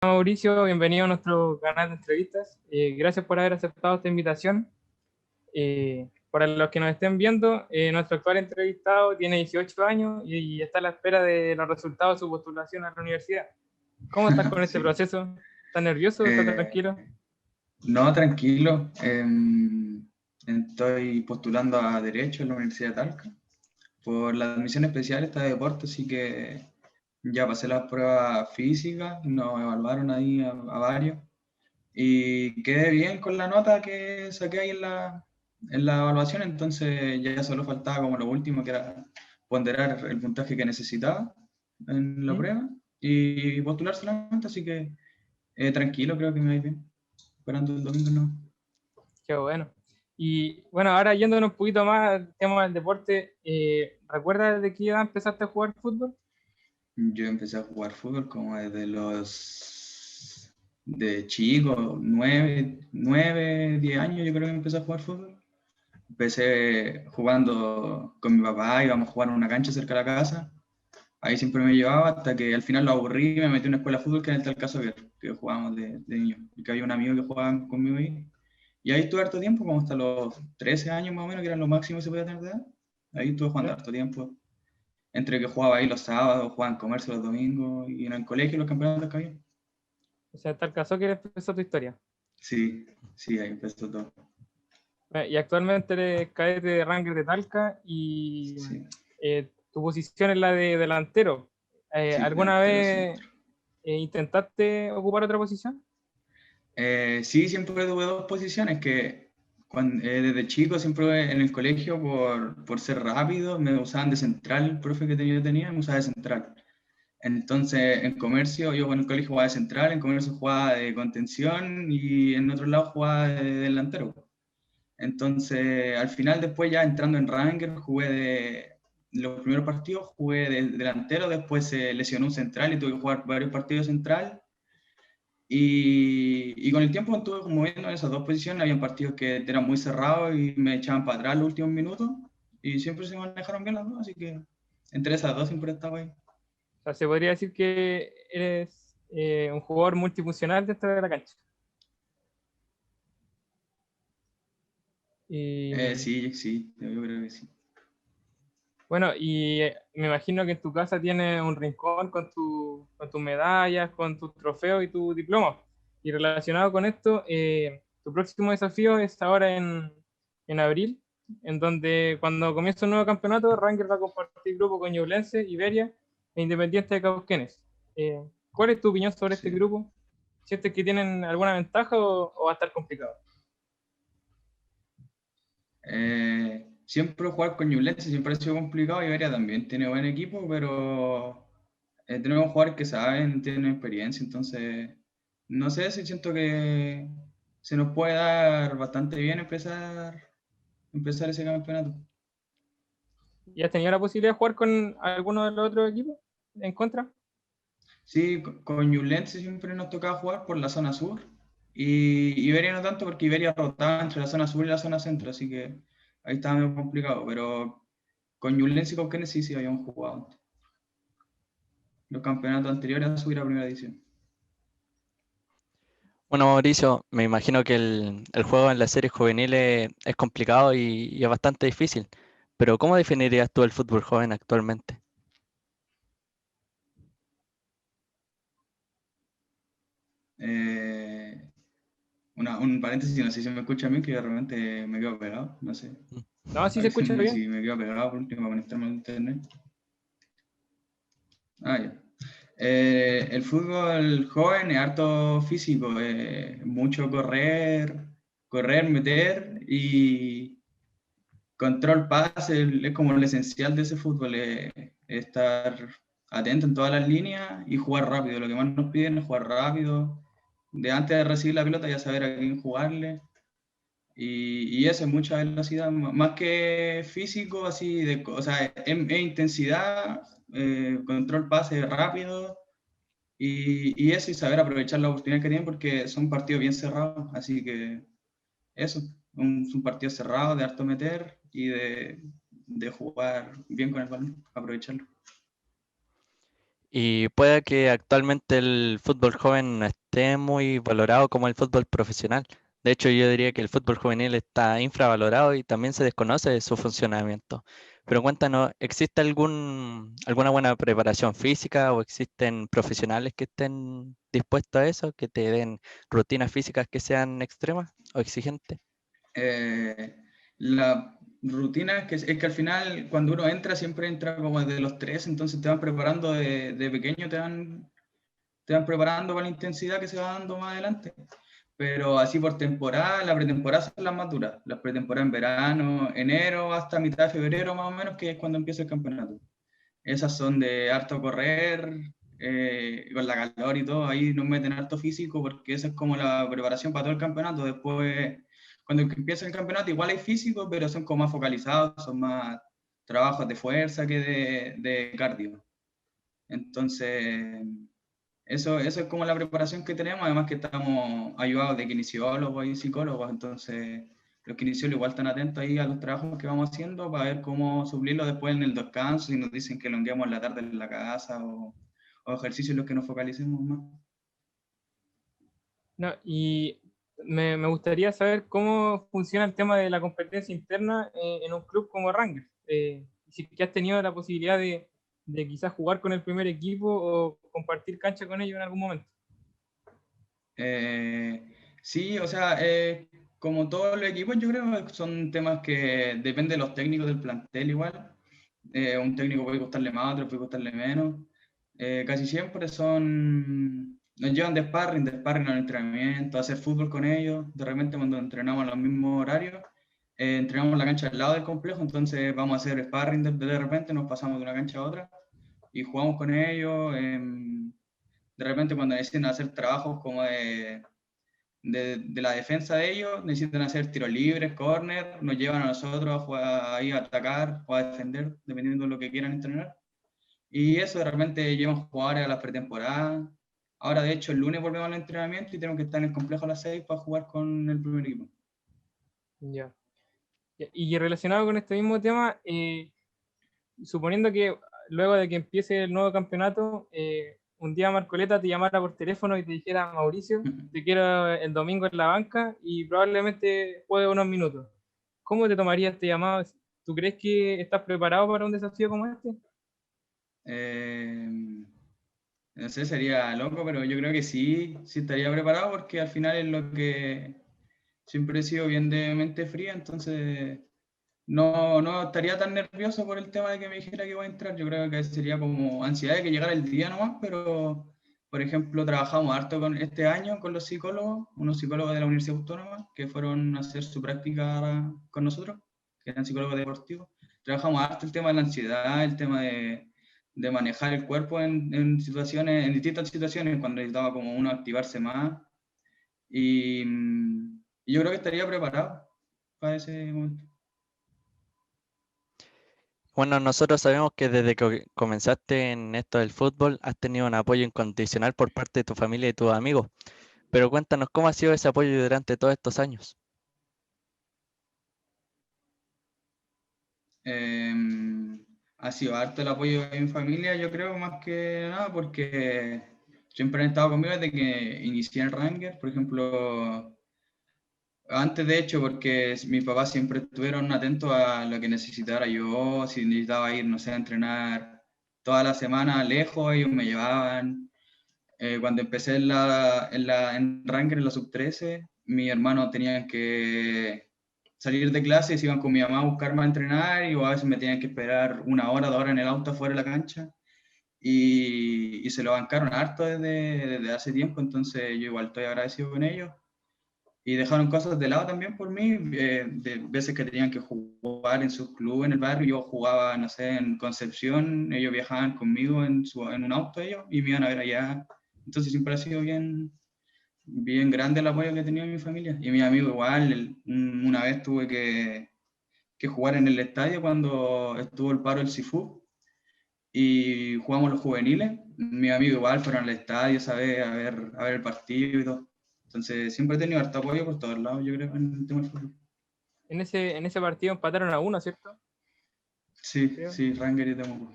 Mauricio, bienvenido a nuestro canal de entrevistas. Gracias por haber aceptado esta invitación. Para los que nos estén viendo, nuestro actual entrevistado tiene 18 años y está a la espera de los resultados de su postulación a la universidad. ¿Cómo estás con este Sí. proceso? ¿Estás nervioso? ¿Estás tranquilo? No, tranquilo. Estoy postulando a Derecho en la Universidad de Talca. Por la admisión especial está de deporte, así que ya pasé las pruebas físicas, nos evaluaron ahí a varios. Y quedé bien con la nota que saqué ahí en la evaluación, entonces ya solo faltaba como lo último, que era ponderar el puntaje que necesitaba en la ¿Mm? prueba y postular solamente, así que tranquilo, creo que me va a ir bien. Esperando el domingo, no. Qué bueno. Y bueno, ahora yéndonos un poquito más al tema del deporte, ¿recuerdas de qué edad empezaste a jugar fútbol? Yo empecé a jugar fútbol como de chico, 10 años yo creo que empecé a jugar fútbol. Empecé jugando con mi papá, íbamos a jugar en una cancha cerca de la casa. Ahí siempre me llevaba hasta que al final lo aburrí y me metí en una escuela de fútbol que era el tal caso que jugábamos de niño. Y que había un amigo que jugaba conmigo ahí. Y ahí estuve harto tiempo, como hasta los 13 años más o menos, que eran lo máximo que se podía tener de edad. Ahí estuve jugando ¿Ya? harto tiempo. Entre que jugaba ahí los sábados, jugaba en comercio los domingos y en el colegio los campeonatos que había. O sea, tal caso que empezó tu historia. Sí, sí, ahí empezó todo. Y actualmente eres cadete de Rangers de Talca y Sí, tu posición es la de delantero. sí, ¿Alguna delantero vez centro. intentaste ocupar otra posición? Sí, siempre tuve dos posiciones que desde chico, siempre en el colegio, por ser rápido, me usaban de central, el profe que tenía me usaba de central. Entonces, en comercio, yo en el colegio jugaba de central, en comercio jugaba de contención y en otro lado jugaba de delantero. Entonces, al final, después ya entrando en Ranger, los primeros partidos jugué de delantero, después se lesionó un central y tuve que jugar varios partidos central. Y con el tiempo estuve moviendo en esas dos posiciones, había partidos que eran muy cerrados y me echaban para atrás los últimos minutos y siempre se manejaron bien las dos, así que entre esas dos siempre estaba ahí. O sea, se podría decir que eres un jugador multifuncional dentro de la cancha. Y Sí, sí, yo creo que sí. bueno, y me imagino que en tu casa tienes un rincón con, con tus medallas, con tus trofeos y tu diploma. Y relacionado con esto, tu próximo desafío es ahora en abril, en donde cuando comienza un nuevo campeonato, Rangers va a compartir grupo con Ñublense, Iberia e Independiente de Cauquenes. ¿Cuál es tu opinión sobre este Sí. grupo? ¿Sientes que tienen alguna ventaja o va a estar complicado? Siempre jugar con Ñublense siempre ha sido complicado. Iberia también tiene buen equipo, pero tenemos jugadores que saben, tienen experiencia, entonces no sé si siento que se nos puede dar bastante bien empezar ese campeonato. ¿Y has tenido la posibilidad de jugar con alguno de los otros equipos en contra? Sí, con Ñublense siempre nos tocaba jugar por la zona sur y Iberia no tanto porque Iberia rotaba entre la zona sur y la zona centro, así que ahí estaba medio complicado, pero con Ñublense y con Kennedy sí habíamos jugado antes. Los campeonatos anteriores a subir a primera edición. Bueno, Mauricio, me imagino que el juego en las series juveniles es complicado y es bastante difícil, pero ¿cómo definirías tú el fútbol joven actualmente? Eh, un paréntesis, no sé si me escucha a mí, que de repente me quedo pegado, no sé. No, sí se escucha Avísenme bien. si me quedo pegado por último para conectarme al internet. Ah, ya. El fútbol joven es harto físico, mucho correr, meter y control pase, es como lo esencial de ese fútbol, estar atento en todas las líneas y jugar rápido. Lo que más nos piden es jugar rápido, de antes de recibir la pelota ya saber a quién jugarle. Y eso es mucha velocidad, más que físico, así o sea, es intensidad, control pase rápido y eso, y saber aprovechar la oportunidad que tienen porque son partidos bien cerrados, así que eso, un partido cerrado de harto meter y de jugar bien con el balón, aprovecharlo. Y puede que actualmente el fútbol joven no esté muy valorado como el fútbol profesional. De hecho, yo diría que el fútbol juvenil está infravalorado y también se desconoce de su funcionamiento. Pero cuéntanos, ¿existe alguna buena preparación física o existen profesionales que estén dispuestos a eso, que te den rutinas físicas que sean extremas o exigentes? La rutina es que al final cuando uno entra siempre entra como desde los tres, entonces te van preparando de pequeño, te van preparando para la intensidad que se va dando más adelante. Pero así por temporada, la pretemporada son las más duras. Las pretemporadas en verano, enero hasta mitad de febrero más o menos, que es cuando empieza el campeonato. Esas son de harto correr, con la calor y todo, ahí nos meten harto físico porque esa es como la preparación para todo el campeonato. Después, cuando empieza el campeonato, igual hay físico, pero son como más focalizados, son más trabajos de fuerza que de cardio. Entonces, eso es como la preparación que tenemos, además que estamos ayudados de kinesiólogos y psicólogos, entonces los kinesiólogos igual están atentos ahí a los trabajos que vamos haciendo para ver cómo suplirlo después en el descanso, si nos dicen que lo enviamos en la tarde en la casa o ejercicios en los que nos focalicemos más. No, y me gustaría saber cómo funciona el tema de la competencia interna en un club como Rangers. Si que has tenido la posibilidad de quizás jugar con el primer equipo o compartir cancha con ellos en algún momento. Sí, o sea, como todos los equipos, yo creo que son temas que depende de los técnicos del plantel igual. Un técnico puede gustarle más, otro puede gustarle menos. Casi siempre nos llevan de sparring al entrenamiento, a hacer fútbol con ellos. De repente cuando entrenamos a los mismos horarios, entrenamos en la cancha al lado del complejo, entonces vamos a hacer sparring de repente, nos pasamos de una cancha a otra y jugamos con ellos. De repente cuando necesitan hacer trabajos como de la defensa de ellos, necesitan hacer tiros libres, corner, nos llevan a nosotros a jugar, ahí a atacar o a defender, dependiendo de lo que quieran entrenar. Y eso de repente llevamos jugadores a las pretemporadas. Ahora, de hecho, el lunes volvemos al entrenamiento y tenemos que estar en el complejo a las 6 para jugar con el primer equipo. Ya. Y relacionado con este mismo tema, suponiendo que luego de que empiece el nuevo campeonato, un día Marcoleta te llamara por teléfono y te dijera, Mauricio, te quiero el domingo en la banca y probablemente juegue unos minutos. ¿Cómo te tomarías este llamado? ¿Tú crees que estás preparado para un desafío como este? No sé, sería loco, pero yo creo que sí estaría preparado porque al final es lo que siempre he sido bien de mente fría, entonces no estaría tan nervioso por el tema de que me dijera que iba a entrar. Yo creo que sería como ansiedad de que llegara el día nomás, pero por ejemplo trabajamos harto este año con los psicólogos, unos psicólogos de la Universidad Autónoma que fueron a hacer su práctica con nosotros, que eran psicólogos deportivos. Trabajamos harto el tema de la ansiedad, el tema de manejar el cuerpo en situaciones, en distintas situaciones, cuando necesitaba como uno activarse más. Y yo creo que estaría preparado para ese momento. Bueno, nosotros sabemos que desde que comenzaste en esto del fútbol has tenido un apoyo incondicional por parte de tu familia y tus amigos, pero cuéntanos cómo ha sido ese apoyo durante todos estos años. Eh, Ha sido harto el apoyo de mi familia, yo creo, más que nada, porque siempre han estado conmigo desde que inicié el Ranger. Por ejemplo, antes de hecho, porque mis papás siempre estuvieron atentos a lo que necesitara yo, si necesitaba ir, no sé, a entrenar toda la semana lejos, ellos me llevaban. Cuando empecé en Ranger, en la sub-13, mi hermano tenía que salir de clase y se iban con mi mamá a buscarme a entrenar y o a veces me tenían que esperar 1 hora, 2 horas en el auto afuera de la cancha y se lo bancaron harto desde hace tiempo, entonces yo igual estoy agradecido con ellos y dejaron cosas de lado también por mí, de veces que tenían que jugar en sus clubes en el barrio, yo jugaba, no sé, en Concepción, ellos viajaban conmigo en un auto ellos y me iban a ver allá, entonces siempre ha sido bien grande el apoyo que he tenido en mi familia. Y mi amigo igual, una vez tuve que jugar en el estadio cuando estuvo el paro del SIFU y jugamos los juveniles. mis amigos igual fueron al estadio a ver el partido y todo. Entonces siempre he tenido harto apoyo por todos lados, yo creo, en el tema del fútbol. En ese partido empataron a 1, ¿cierto? Sí, Creo. sí, Ranger y Temuco.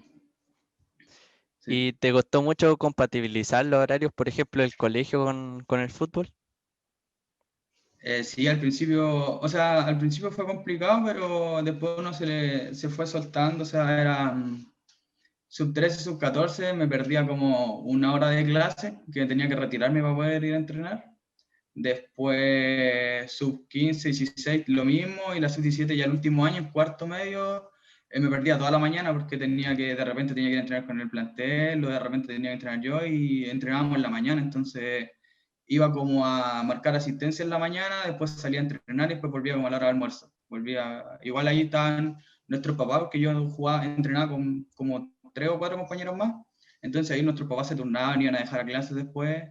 Sí. ¿Y te costó mucho compatibilizar los horarios, por ejemplo, el colegio con el fútbol? Sí, al principio, o sea, al principio fue complicado, pero después uno se fue soltando, o sea, era sub 13, sub 14, me perdía como una hora de clase, que tenía que retirarme para poder ir a entrenar. Después sub 15, 16, lo mismo, y la sub 17 ya el último año, en cuarto medio, me perdía toda la mañana porque de repente tenía que ir a entrenar con el plantel, o de repente tenía que entrenar yo, y entrenábamos en la mañana, entonces iba como a marcar asistencia en la mañana, después salía a entrenar y después volvía como a la hora de almuerzo. Igual ahí estaban nuestros papás, porque yo entrenaba con como 3 o 4 compañeros más, entonces ahí nuestros papás se turnaban, iban a dejar a clases después,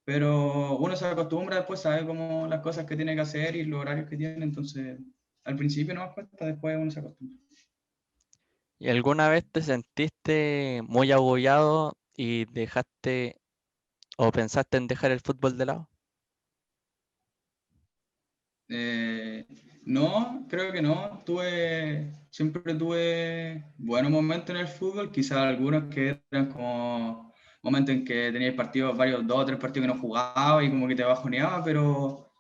pero uno se acostumbra, después sabe como las cosas que tiene que hacer y los horarios que tiene, entonces al principio no me cuesta, después uno se acostumbra. ¿Y alguna vez te sentiste muy agobiado y dejaste o pensaste en dejar el fútbol de lado? Eh, no, creo que no. Siempre tuve buenos momentos en el fútbol, quizás algunos que eran como momentos en que tenías partidos, varios, 2 o 3 partidos que no jugaba y como que te bajoneaba, pero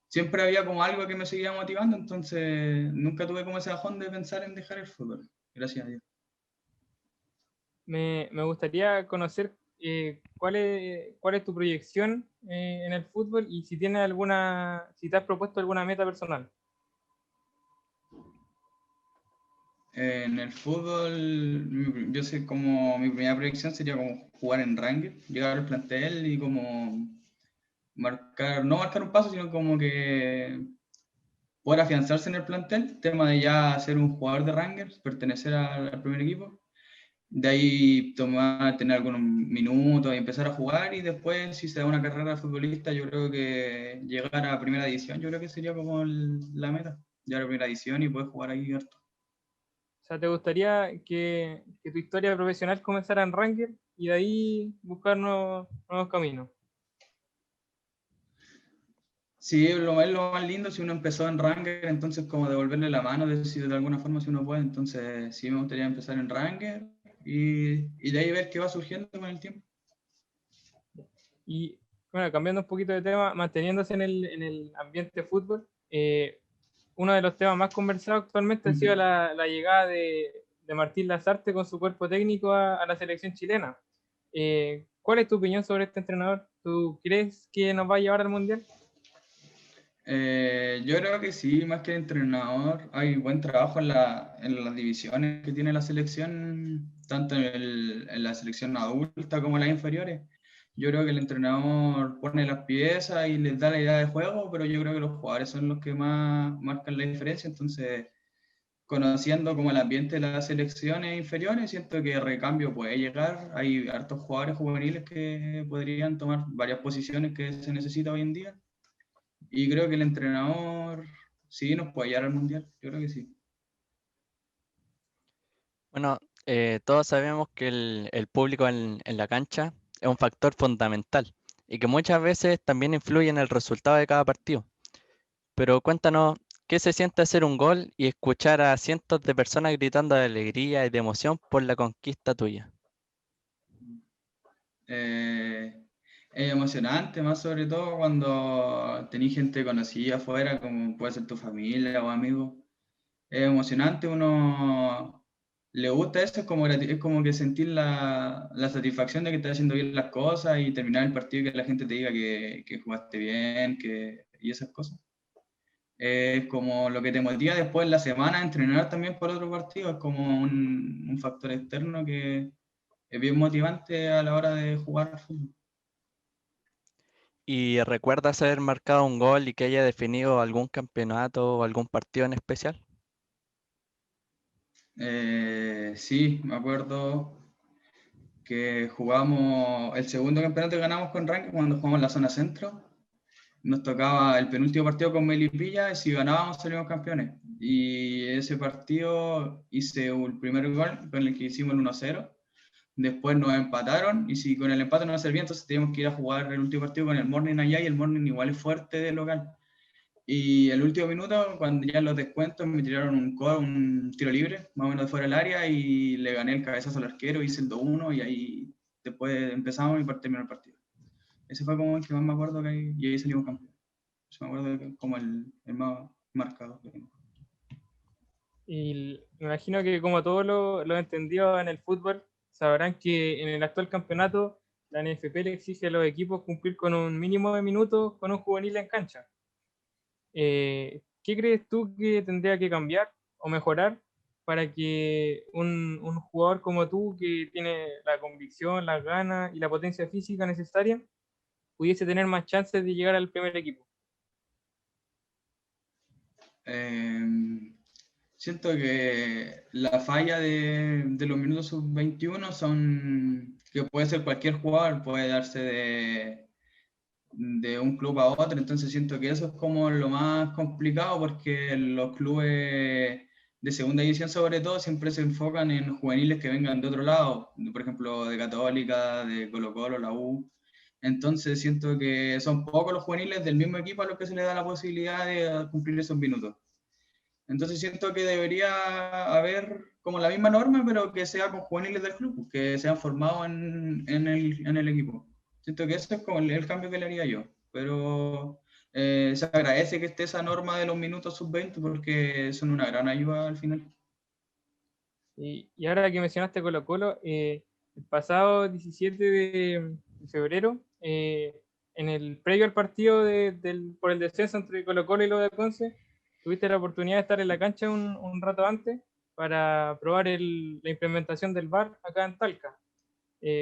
siempre había como algo que me seguía motivando, entonces nunca tuve como ese bajón de pensar en dejar el fútbol. Gracias a Dios. Me gustaría conocer cuál es tu proyección en el fútbol y si tienes si te has propuesto alguna meta personal. En el fútbol, yo sé como mi primera proyección sería como jugar en Rangers, llegar al plantel y como no marcar un paso, sino como que poder afianzarse en el plantel, tema de ya ser un jugador de Rangers, pertenecer al primer equipo, de ahí tener algunos minutos y empezar a jugar, y después si se da una carrera de futbolista, yo creo que llegar a primera división, yo creo que sería como la meta, llegar a primera división y poder jugar ahí harto. O sea, ¿te gustaría que tu historia profesional comenzara en Ranger y de ahí buscar nuevos caminos? Sí, es lo más lindo si uno empezó en Ranger, entonces como devolverle la mano, decir de alguna forma si uno puede, entonces sí me gustaría empezar en Ranger y de ahí ver qué va surgiendo con el tiempo. Y bueno, cambiando un poquito de tema, manteniéndose en el ambiente de fútbol, uno de los temas más conversados actualmente ha sido la llegada de Martín Lazarte con su cuerpo técnico a la selección chilena. ¿Cuál es tu opinión sobre este entrenador? ¿Tú crees que nos va a llevar al Mundial? Yo creo que sí, más que entrenador, hay buen trabajo en las divisiones que tiene la selección, tanto en la selección adulta como en las inferiores. Yo creo que el entrenador pone las piezas y les da la idea de juego, pero yo creo que los jugadores son los que más marcan la diferencia. Entonces, conociendo como el ambiente de las selecciones inferiores, siento que Recambio puede llegar. Hay hartos jugadores juveniles que podrían tomar varias posiciones que se necesita hoy en día. Y creo que el entrenador sí nos puede llevar al mundial, yo creo que sí. Bueno, todos sabemos que el público en la cancha es un factor fundamental y que muchas veces también influye en el resultado de cada partido. Pero cuéntanos, ¿qué se siente hacer un gol y escuchar a cientos de personas gritando de alegría y de emoción por la conquista tuya? Eh, es emocionante, más sobre todo cuando tenés gente conocida afuera, como puede ser tu familia o amigos. Es emocionante, uno le gusta eso, es como que sentir la satisfacción de que estás haciendo bien las cosas y terminar el partido y que la gente te diga que jugaste bien, y esas cosas. Es como lo que te motiva después en la semana a entrenar también por otro partido, es como un factor externo que es bien motivante a la hora de jugar al fútbol. ¿Y recuerdas haber marcado un gol y que haya definido algún campeonato o algún partido en especial? Sí, me acuerdo que jugamos el segundo campeonato que ganamos con Ranking cuando jugamos en la zona centro. Nos tocaba el penúltimo partido con Melipilla y si ganábamos salíamos campeones. Y ese partido hice el primer gol con el que hicimos el 1-0. después nos empataron, y si con el empate no nos servía, entonces teníamos que ir a jugar el último partido con el Morning allá, y el Morning igual es fuerte de local. Y el último minuto, cuando ya en los descuentos, me tiraron un tiro libre, más o menos de fuera del área, y le gané el cabezazo al arquero, hice el 2-1, y ahí después empezamos y terminó el partido. Ese fue como el que más me acuerdo, y ahí salimos campeón. Eso me acuerdo que como el más marcado que tengo. Y me imagino que como todos lo entendidos en el fútbol, sabrán que en el actual campeonato la NFP le exige a los equipos cumplir con un mínimo de minutos con un juvenil en cancha. ¿Qué crees tú que tendría que cambiar o mejorar para que un jugador como tú, que tiene la convicción, las ganas y la potencia física necesaria, pudiese tener más chances de llegar al primer equipo? Siento que la falla de los minutos sub-21 son que puede ser cualquier jugador, puede darse de un club a otro, entonces siento que eso es como lo más complicado, porque los clubes de segunda división sobre todo siempre se enfocan en juveniles que vengan de otro lado, por ejemplo de Católica, de Colo-Colo, la U. Entonces siento que son pocos los juveniles del mismo equipo a los que se les da la posibilidad de cumplir esos minutos. Entonces siento que debería haber como la misma norma, pero que sea con juveniles del club, que sean formados en el equipo. Siento que ese es como el cambio que le haría yo. Pero se agradece que esté esa norma de los minutos sub-20 porque son una gran ayuda al final. Y ahora que mencionaste Colo Colo, el pasado 17 de febrero, en el previo al partido por el descenso entre Colo Colo y lo de Conce, tuviste la oportunidad de estar en la cancha un rato antes para probar la implementación del VAR acá en Talca.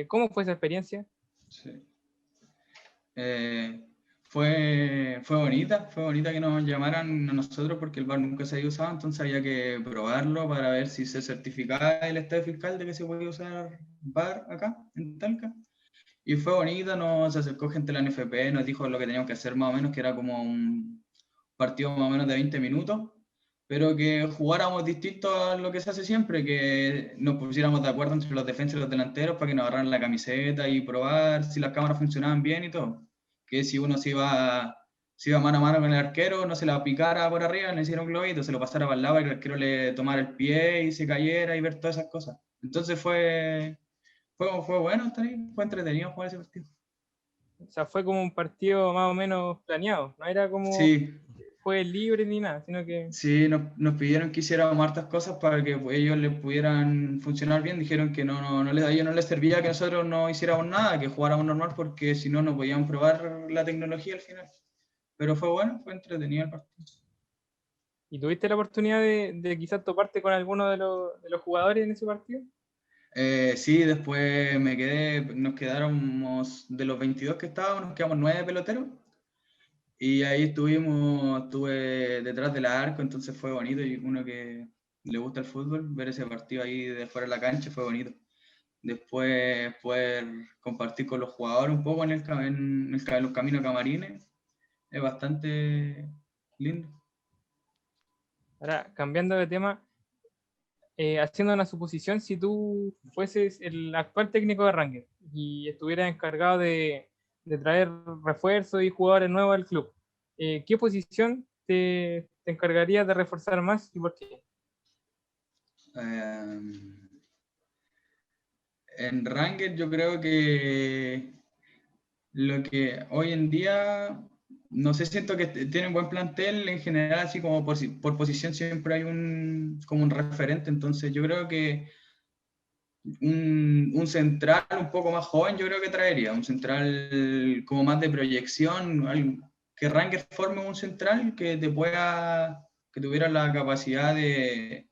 ¿Cómo fue esa experiencia? Sí. Fue bonita que nos llamaran a nosotros porque el VAR nunca se había usado, entonces había que probarlo para ver si se certificaba el estado fiscal de que se podía usar VAR acá en Talca. Y fue bonito, nos acercó gente de la NFP, nos dijo lo que teníamos que hacer más o menos, que era como un partido más o menos de 20 minutos, pero que jugáramos distinto a lo que se hace siempre, que nos pusiéramos de acuerdo entre los defensas y los delanteros para que nos agarraran la camiseta y probar si las cámaras funcionaban bien y todo. Que si uno se iba mano a mano con el arquero, no se la picara por arriba, le hiciera un globito, se lo pasara para el lado y que el arquero le tomara el pie y se cayera y ver todas esas cosas. Entonces fue bueno estar ahí, fue entretenido jugar ese partido. O sea, fue como un partido más o menos planeado, no era como Sí, fue libre ni nada, sino que... sí, nos pidieron que hiciéramos hartas cosas para que ellos les pudieran funcionar bien. Dijeron que a ellos no les servía que nosotros no hiciéramos nada, que jugáramos normal, porque si no, no podían probar la tecnología al final. Pero fue bueno, fue entretenido el partido. ¿Y tuviste la oportunidad de quizás toparte con alguno de los jugadores en ese partido? Sí, después nos quedáramos, de los 22 que estábamos, nos quedamos 9 peloteros. Y ahí estuve detrás del arco, entonces fue bonito. Y uno que le gusta el fútbol, ver ese partido ahí de fuera de la cancha fue bonito. Después poder compartir con los jugadores un poco en los caminos camarines, es bastante lindo. Ahora, cambiando de tema, haciendo una suposición, si tú fueses el actual técnico de Rangers y estuvieras encargado de traer refuerzos y jugadores nuevos al club, ¿qué posición te encargarías de reforzar más y por qué? En Rangers yo creo que lo que hoy en día, no sé, siento que tienen buen plantel en general, así como por posición siempre hay como un referente, entonces yo creo que un central un poco más joven yo creo que traería, un central como más de proyección, que Rangers forme un central que tuviera la capacidad de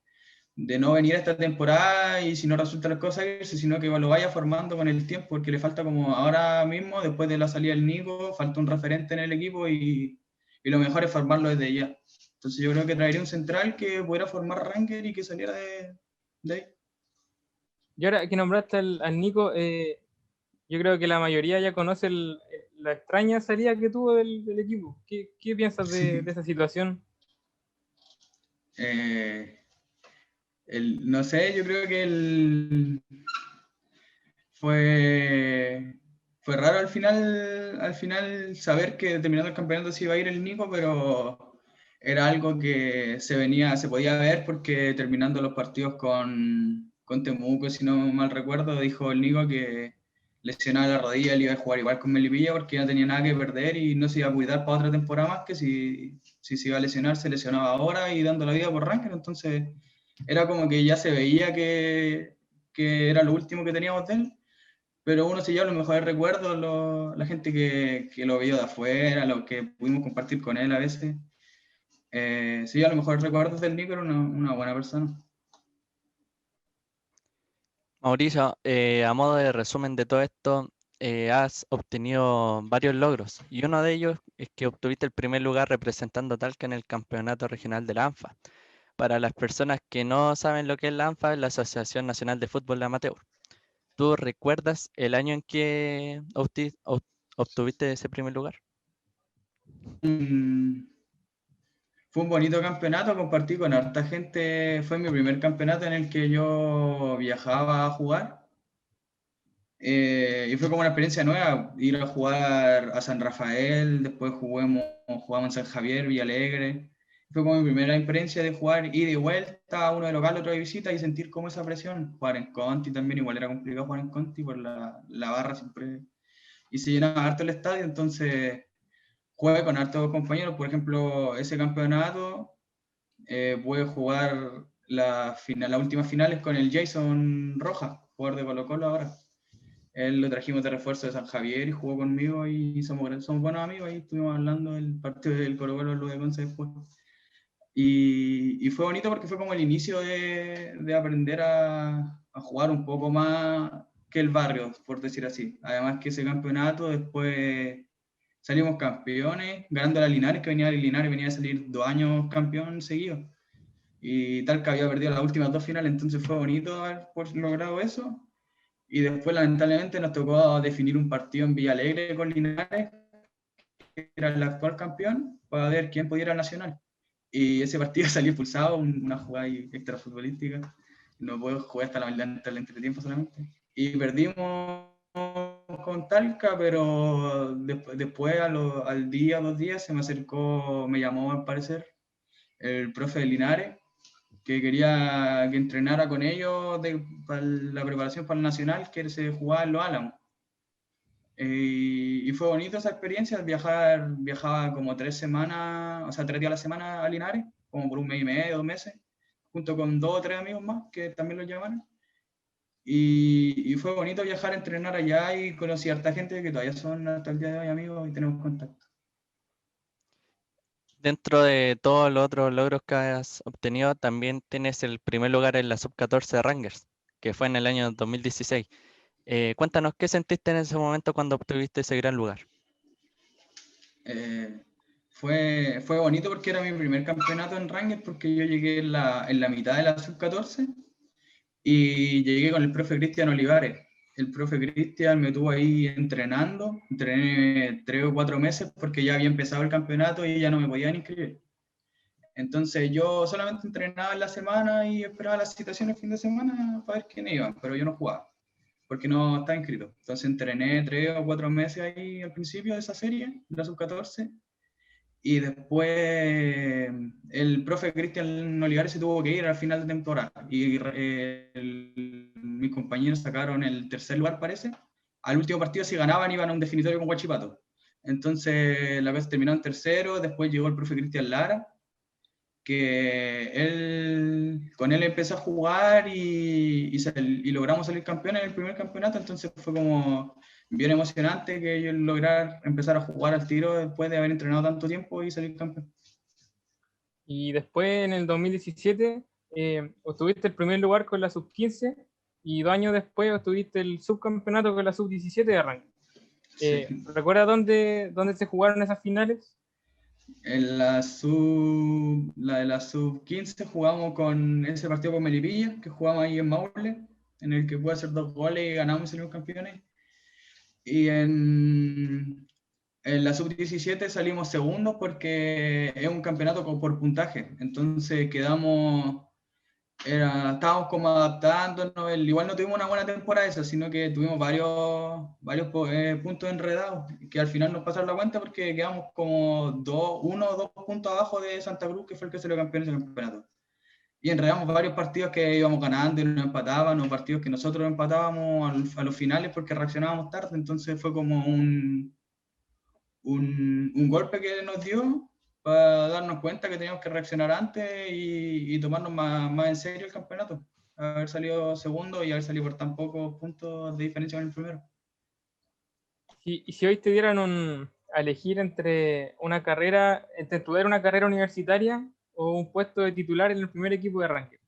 no venir a esta temporada y si no resulta las cosas irse, sino que lo vaya formando con el tiempo, porque le falta como ahora mismo, después de la salida del Nico, falta un referente en el equipo y lo mejor es formarlo desde ya. Entonces yo creo que traería un central que pudiera formar Rangers y que saliera de ahí. Y ahora que nombraste al Nico, yo creo que la mayoría ya conoce la extraña salida que tuvo del equipo. ¿Qué piensas de Sí. esa situación? No sé, yo creo que fue raro al final saber que terminando el campeonato se iba a ir el Nico, pero era algo que se podía ver porque terminando los partidos con Temuco, si no mal recuerdo, dijo el Nico que lesionaba la rodilla, él iba a jugar igual con Melipilla porque no tenía nada que perder y no se iba a cuidar para otra temporada más, que si se iba a lesionar, se lesionaba ahora y dando la vida por Ranger. Entonces era como que ya se veía que era lo último que teníamos de él, pero uno se lleva los mejores recuerdos, la gente que lo vio de afuera, los que pudimos compartir con él a veces. Se lleva los mejores recuerdos del Nico, era una buena persona. Mauricio, a modo de resumen de todo esto, has obtenido varios logros y uno de ellos es que obtuviste el primer lugar representando a Talca en el campeonato regional de la ANFA. Para las personas que no saben lo que es la ANFA, es la Asociación Nacional de Fútbol Amateur. ¿Tú recuerdas el año en que obtuviste ese primer lugar? Fue un bonito campeonato, compartí con harta gente, fue mi primer campeonato en el que yo viajaba a jugar. Y fue como una experiencia nueva, ir a jugar a San Rafael, después jugamos en San Javier, Villalegre. Fue como mi primera experiencia de jugar ida y vuelta, uno de local, otro de visita, y sentir como esa presión. Jugar en Conti también, igual era complicado jugar en Conti por la barra siempre. Y se llenaba harto el estadio, entonces jugué con hartos compañeros. Por ejemplo, ese campeonato pude jugar las últimas finales con el Jason Rojas, jugador de Colo-Colo ahora. Él lo trajimos de refuerzo de San Javier y jugó conmigo y somos buenos amigos. Ahí estuvimos hablando del partido del Colo-Colo, lo de Conce después. Y fue bonito porque fue como el inicio de aprender a jugar un poco más que el barrio, por decir así. Además que ese campeonato después salimos campeones, ganando a Linares, que Linares venía a salir 2 años campeón seguido. Y Talca había perdido las últimas 2 finales, entonces fue bonito haber logrado eso. Y después, lamentablemente, nos tocó definir un partido en Villalegre con Linares, que era el actual campeón, para ver quién podía ir al Nacional. Y ese partido salió expulsado, una jugada extra futbolística. No puedo jugar hasta el entretiempo solamente. Y perdimos con Talca, pero después al día, 2 días, se me acercó, me llamó al parecer, el profe de Linares, que quería que entrenara con ellos para la preparación para el Nacional, que se jugaba en Los Álamos. Y fue bonito esa experiencia, viajaba como 3 semanas, o sea, 3 días a la semana a Linares, como por 1 mes y medio, 2 meses, junto con 2 o 3 amigos más que también los llamaron. Y fue bonito viajar a entrenar allá y conocí a harta gente que todavía son hasta el día de hoy amigos y tenemos contacto. Dentro de todos los otros logros que has obtenido, también tienes el primer lugar en la Sub-14 de Rangers, que fue en el año 2016. Cuéntanos, ¿qué sentiste en ese momento cuando obtuviste ese gran lugar? Fue bonito porque era mi primer campeonato en Rangers, porque yo llegué en la mitad de la Sub-14 y llegué con el profe Cristian Olivares. El profe Cristian me tuvo ahí entrenando, entrené 3 o 4 meses porque ya había empezado el campeonato y ya no me podían inscribir. Entonces yo solamente entrenaba en la semana y esperaba las citaciones el fin de semana para ver quién iba, pero yo no jugaba porque no estaba inscrito. Entonces entrené 3 o 4 meses ahí al principio de esa serie, de la Sub-14, y después el profe Cristian Olivares se tuvo que ir al final de temporada y mis compañeros sacaron el tercer lugar, parece. Al último partido, si ganaban, iban a un definitorio con Huachipato. Entonces la vez terminó en tercero, después llegó el profe Cristian Lara, que con él empezó a jugar y logramos salir campeones en el primer campeonato. Entonces fue como bien emocionante que yo lograr empezar a jugar al tiro después de haber entrenado tanto tiempo y salir campeón. Y después, en el 2017, obtuviste el primer lugar con la sub-15 y 2 años después obtuviste el subcampeonato con la sub-17 de arranque. Sí. ¿Recuerdas dónde se jugaron esas finales? En la de la sub-15 jugamos con ese partido con Melipilla, que jugamos ahí en Maule, en el que pude hacer 2 goles y ganamos y salimos campeones. Y en la sub-17 salimos segundos porque es un campeonato por puntaje. Entonces quedamos estábamos como adaptándonos, igual no tuvimos una buena temporada esa, sino que tuvimos varios puntos enredados, que al final nos pasaron la cuenta porque quedamos como 1 o 2 puntos abajo de Santa Cruz, que fue el que salió campeón en ese campeonato. Y enredamos varios partidos que íbamos ganando y nos empataban, o partidos que nosotros empatábamos a los finales porque reaccionábamos tarde, entonces fue como un golpe que nos dio para darnos cuenta que teníamos que reaccionar antes y tomarnos más en serio el campeonato. Haber salido segundo y haber salido por tan pocos puntos de diferencia con el primero. Y si hoy te dieran a elegir entre estudiar una carrera universitaria o un puesto de titular en el primer equipo de Rangers,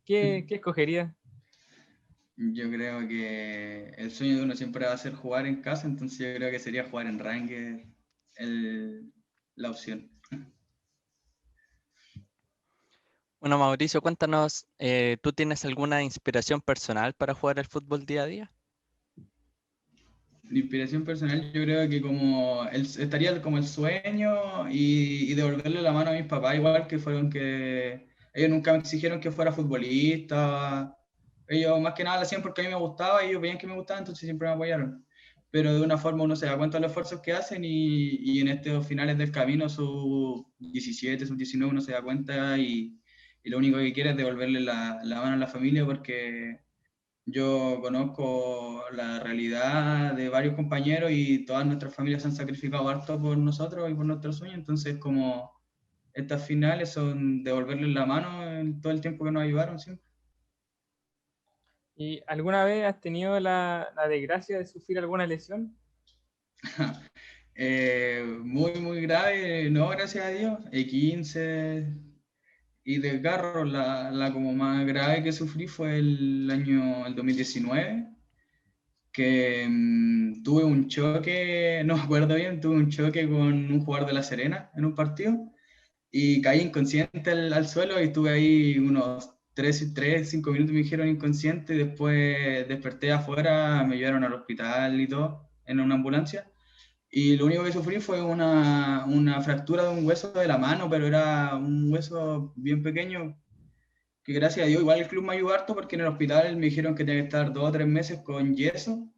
¿qué escogerías? Yo creo que el sueño de uno siempre va a ser jugar en casa, entonces yo creo que sería jugar en Rangers la opción. Bueno, Mauricio, cuéntanos, ¿tú tienes alguna inspiración personal para jugar el fútbol día a día? Mi inspiración personal, yo creo que estaría como el sueño y devolverle la mano a mis papás, igual que fueron que ellos nunca me exigieron que fuera futbolista. Ellos más que nada lo hacían porque a mí me gustaba y ellos veían que me gustaba, entonces siempre me apoyaron. Pero de una forma uno se da cuenta de los esfuerzos que hacen y en estos finales del camino, sub 17, sub 19, uno se da cuenta y lo único que quiere es devolverle la mano a la familia porque yo conozco la realidad de varios compañeros y todas nuestras familias se han sacrificado harto por nosotros y por nuestros sueños, entonces como estas finales son devolverles la mano en todo el tiempo que nos ayudaron siempre. ¿Y alguna vez has tenido la desgracia de sufrir alguna lesión? Muy grave, no, gracias a Dios, E15 y desgarro, la como más grave que sufrí fue el 2019 que tuve un choque, no me acuerdo bien, tuve un choque con un jugador de La Serena en un partido y caí inconsciente al suelo y estuve ahí unos 5 minutos, me dijeron inconsciente y después desperté afuera, me llevaron al hospital y todo en una ambulancia. Y lo único que sufrí fue una fractura de un hueso de la mano, pero era un hueso bien pequeño, que gracias a Dios igual el club me ayudó harto porque en el hospital me dijeron que tenía que estar 2 o 3 meses con yeso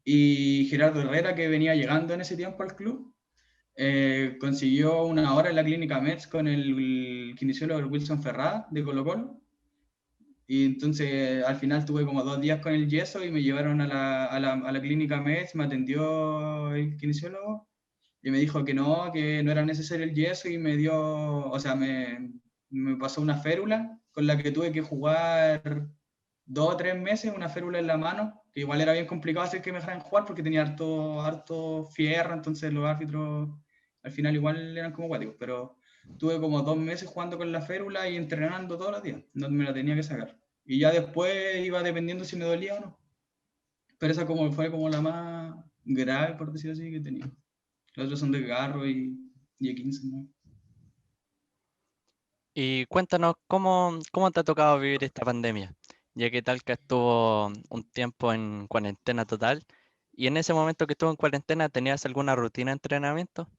y Gerardo Herrera, que venía llegando en ese tiempo al club, consiguió una hora en la clínica Metz con el kinesiólogo Wilson Ferrada de Colo Colo. Y entonces al final tuve como 2 días con el yeso y me llevaron a la clínica Metz, me atendió el kinesiólogo y me dijo que no era necesario el yeso y me dio, o sea, me pasó una férula con la que tuve que jugar 2 o 3 meses, una férula en la mano, que igual era bien complicado hacer que me dejaran jugar porque tenía harto fierro, entonces los árbitros al final igual eran como guáticos, pero tuve como 2 meses jugando con la férula y entrenando todos los días, no me la tenía que sacar. Y ya después iba dependiendo si me dolía o no. Pero esa fue como la más grave, por decirlo así, que he tenido. Los otros son de garro y E15, ¿no? Y cuéntanos, ¿cómo te ha tocado vivir esta pandemia? Ya que Talca estuvo un tiempo en cuarentena total, y en ese momento que estuvo en cuarentena, ¿tenías alguna rutina de entrenamiento?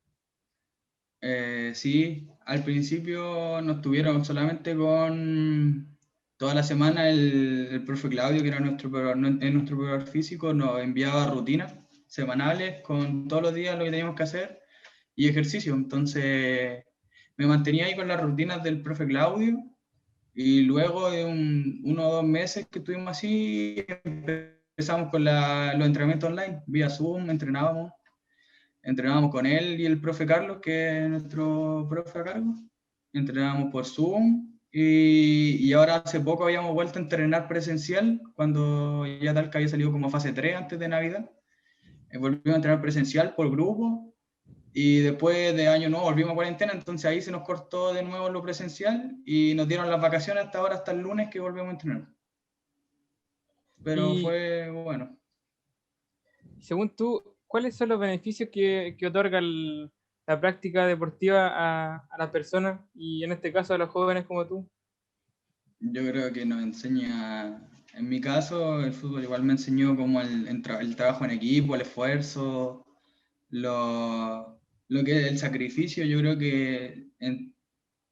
Sí, al principio nos tuvieron solamente con toda la semana el profe Claudio, que era nuestro preparador físico, nos enviaba rutinas semanales con todos los días lo que teníamos que hacer y ejercicio. Entonces me mantenía ahí con las rutinas del profe Claudio y luego de 1 o 2 meses que estuvimos así, empezamos con los entrenamientos online, vía Zoom, entrenábamos con él y el profe Carlos, que es nuestro profe a cargo. Entrenábamos por Zoom y ahora hace poco habíamos vuelto a entrenar presencial cuando ya Talca había salido como fase 3 antes de Navidad. Volvimos a entrenar presencial por grupo y después de año nuevo volvimos a cuarentena, entonces ahí se nos cortó de nuevo lo presencial y nos dieron las vacaciones hasta ahora, hasta el lunes que volvemos a entrenar. Pero Y fue bueno. según tú, ¿cuáles son los beneficios que otorga la práctica deportiva a las personas y en este caso a los jóvenes como tú? Yo creo que nos enseña, en mi caso, el fútbol igual me enseñó como el trabajo en equipo, el esfuerzo, lo que es el sacrificio. Yo creo que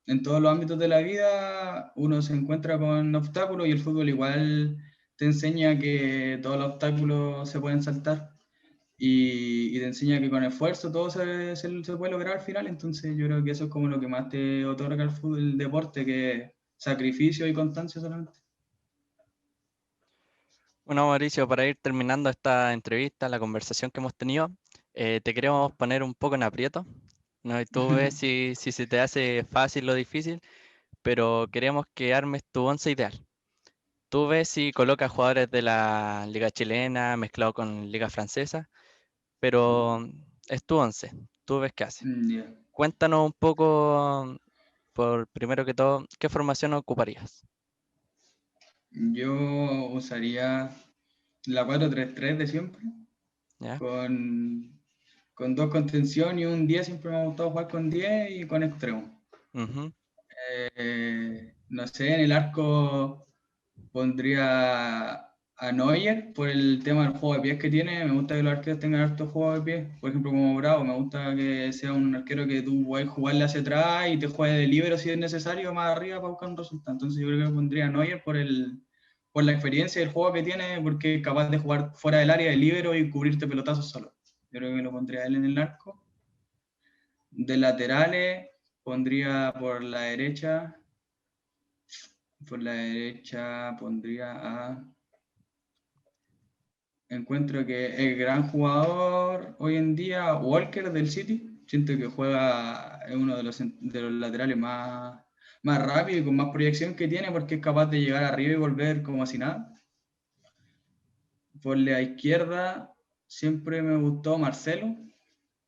en todos los ámbitos de la vida uno se encuentra con obstáculos y el fútbol igual te enseña que todos los obstáculos se pueden saltar y te enseña que con esfuerzo todo se puede lograr al final. Entonces yo creo que eso es como lo que más te otorga el fútbol, el deporte, que es sacrificio y constancia solamente. Bueno, Mauricio, para ir terminando esta entrevista, la conversación que hemos tenido, te queremos poner un poco en aprieto, ¿no? Y tú ves si se te hace fácil o difícil, pero queremos que armes tu once ideal. Tú ves si colocas jugadores de la Liga Chilena mezclado con Liga Francesa, pero es tu once. Tú ves qué hace. Ya. Cuéntanos un poco, por primero que todo, ¿qué formación ocuparías? Yo usaría la 4-3-3 de siempre, ¿Ya? con dos contención y un 10. Siempre me ha gustado jugar con 10 y con extremo. Ujú. No sé, en el arco pondría a Neuer por el tema del juego de pies que tiene. Me gusta que los arqueros tengan harto juego de pies. Por ejemplo, como Bravo, me gusta que sea un arquero que tú puedes jugarle hacia atrás y te juegue de libero si es necesario, más arriba para buscar un resultado. Entonces yo creo que pondría a Neuer por la experiencia del juego que tiene, porque es capaz de jugar fuera del área de libero y cubrirte pelotazos solo. Yo creo que lo pondría a él en el arco. De laterales pondría por la derecha pondría a... Encuentro que el gran jugador hoy en día, Walker del City, siento que es uno de los laterales más rápido y con más proyección que tiene, porque es capaz de llegar arriba y volver como si nada. Por la izquierda siempre me gustó Marcelo.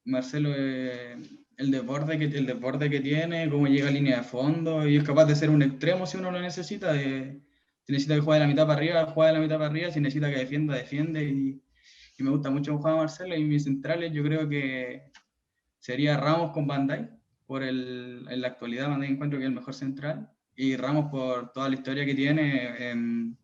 Marcelo, el desborde que tiene, cómo llega a línea de fondo y es capaz de ser un extremo si uno lo necesita. Si necesita que juegue de la mitad para arriba, juega de la mitad para arriba. Si necesita que defienda, defiende. Y me gusta mucho jugar a Marcelo. Y mis centrales yo creo que sería Ramos con Van Dijk. En la actualidad Van Dijk encuentro que es el mejor central. Y Ramos por toda la historia que tiene, en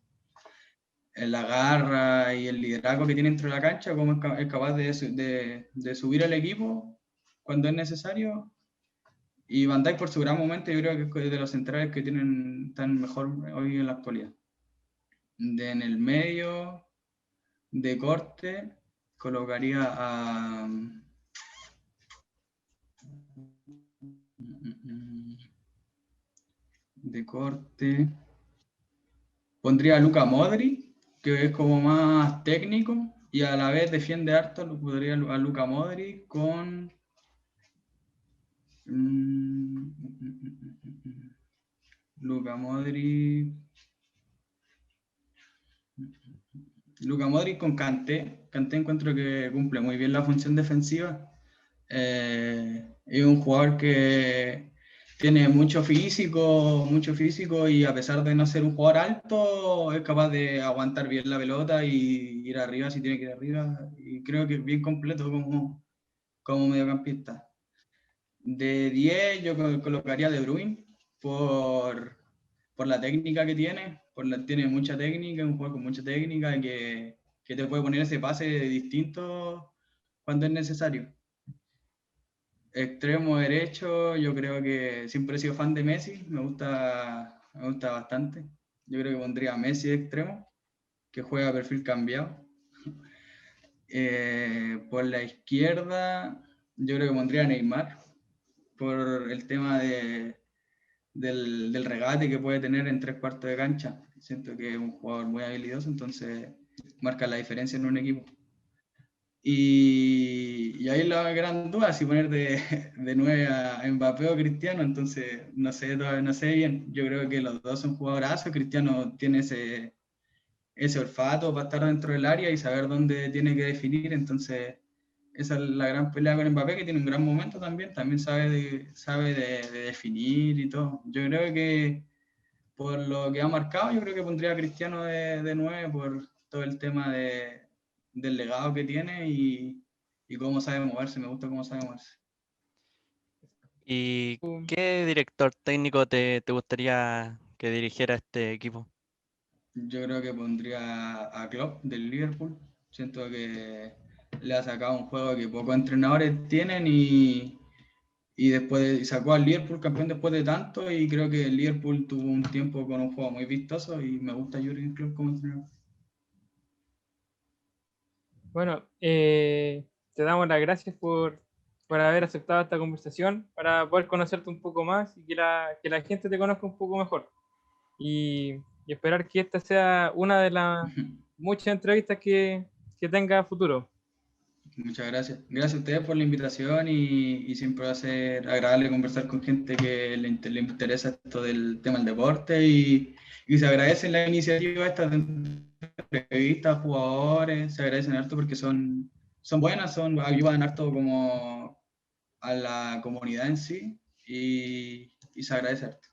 la garra y el liderazgo que tiene dentro de la cancha, como es capaz de subir al equipo cuando es necesario. Y Van Dijk por su gran momento, yo creo que es de los centrales que están mejor hoy en la actualidad. En el medio, de corte, colocaría de corte, pondría a Luka Modric, que es como más técnico y a la vez defiende harto. Lo pondría a Luka Modric con Luka Modric. Luka Modric con Kanté. Kanté encuentro que cumple muy bien la función defensiva. Es un jugador que tiene mucho físico y a pesar de no ser un jugador alto, es capaz de aguantar bien la pelota y ir arriba si tiene que ir arriba. Y creo que es bien completo como mediocampista. De 10 yo colocaría De Bruyne por la técnica que tiene, tiene mucha técnica, es un jugador con mucha técnica que te puede poner ese pase distinto cuando es necesario. Extremo derecho, yo creo que siempre he sido fan de Messi, me gusta bastante. Yo creo que pondría a Messi de extremo, que juega a perfil cambiado. Por la izquierda, yo creo que pondría a Neymar, por el tema del regate que puede tener en 3 cuartos de cancha. Siento que es un jugador muy habilidoso, entonces marca la diferencia en un equipo. Y ahí la gran duda, si poner de 9 a Mbappé o Cristiano, entonces no sé bien. Yo creo que los dos son jugadorazos. Cristiano tiene ese olfato para estar dentro del área y saber dónde tiene que definir, entonces esa es la gran pelea con Mbappé, que tiene un gran momento también sabe de definir y todo. Yo creo que por lo que ha marcado, yo creo que pondría a Cristiano de 9 por todo el tema del legado que tiene y cómo sabe moverse. Me gusta cómo sabe moverse. ¿Y qué director técnico te gustaría que dirigiera este equipo? Yo creo que pondría a Klopp del Liverpool. Siento que le ha sacado un juego que pocos entrenadores tienen y después sacó al Liverpool campeón después de tanto, y creo que el Liverpool tuvo un tiempo con un juego muy vistoso y me gusta Jürgen Klopp como entrenador. Bueno, te damos las gracias por haber aceptado esta conversación para poder conocerte un poco más y que la gente te conozca un poco mejor. Y esperar que esta sea una de las muchas entrevistas que tenga a futuro. Muchas gracias. Gracias a ustedes por la invitación, y siempre va a ser agradable conversar con gente que le interesa esto del tema del deporte, y se agradecen la iniciativa esta de entrevistas, jugadores, se agradecen harto porque son buenas, ayudan harto como a la comunidad en sí, y se agradece harto.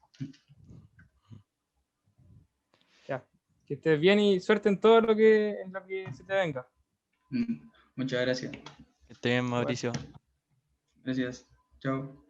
Ya. Que estés bien y suerte en todo en lo que se te venga. Muchas gracias. Que esté bien, Mauricio. Gracias. Chao.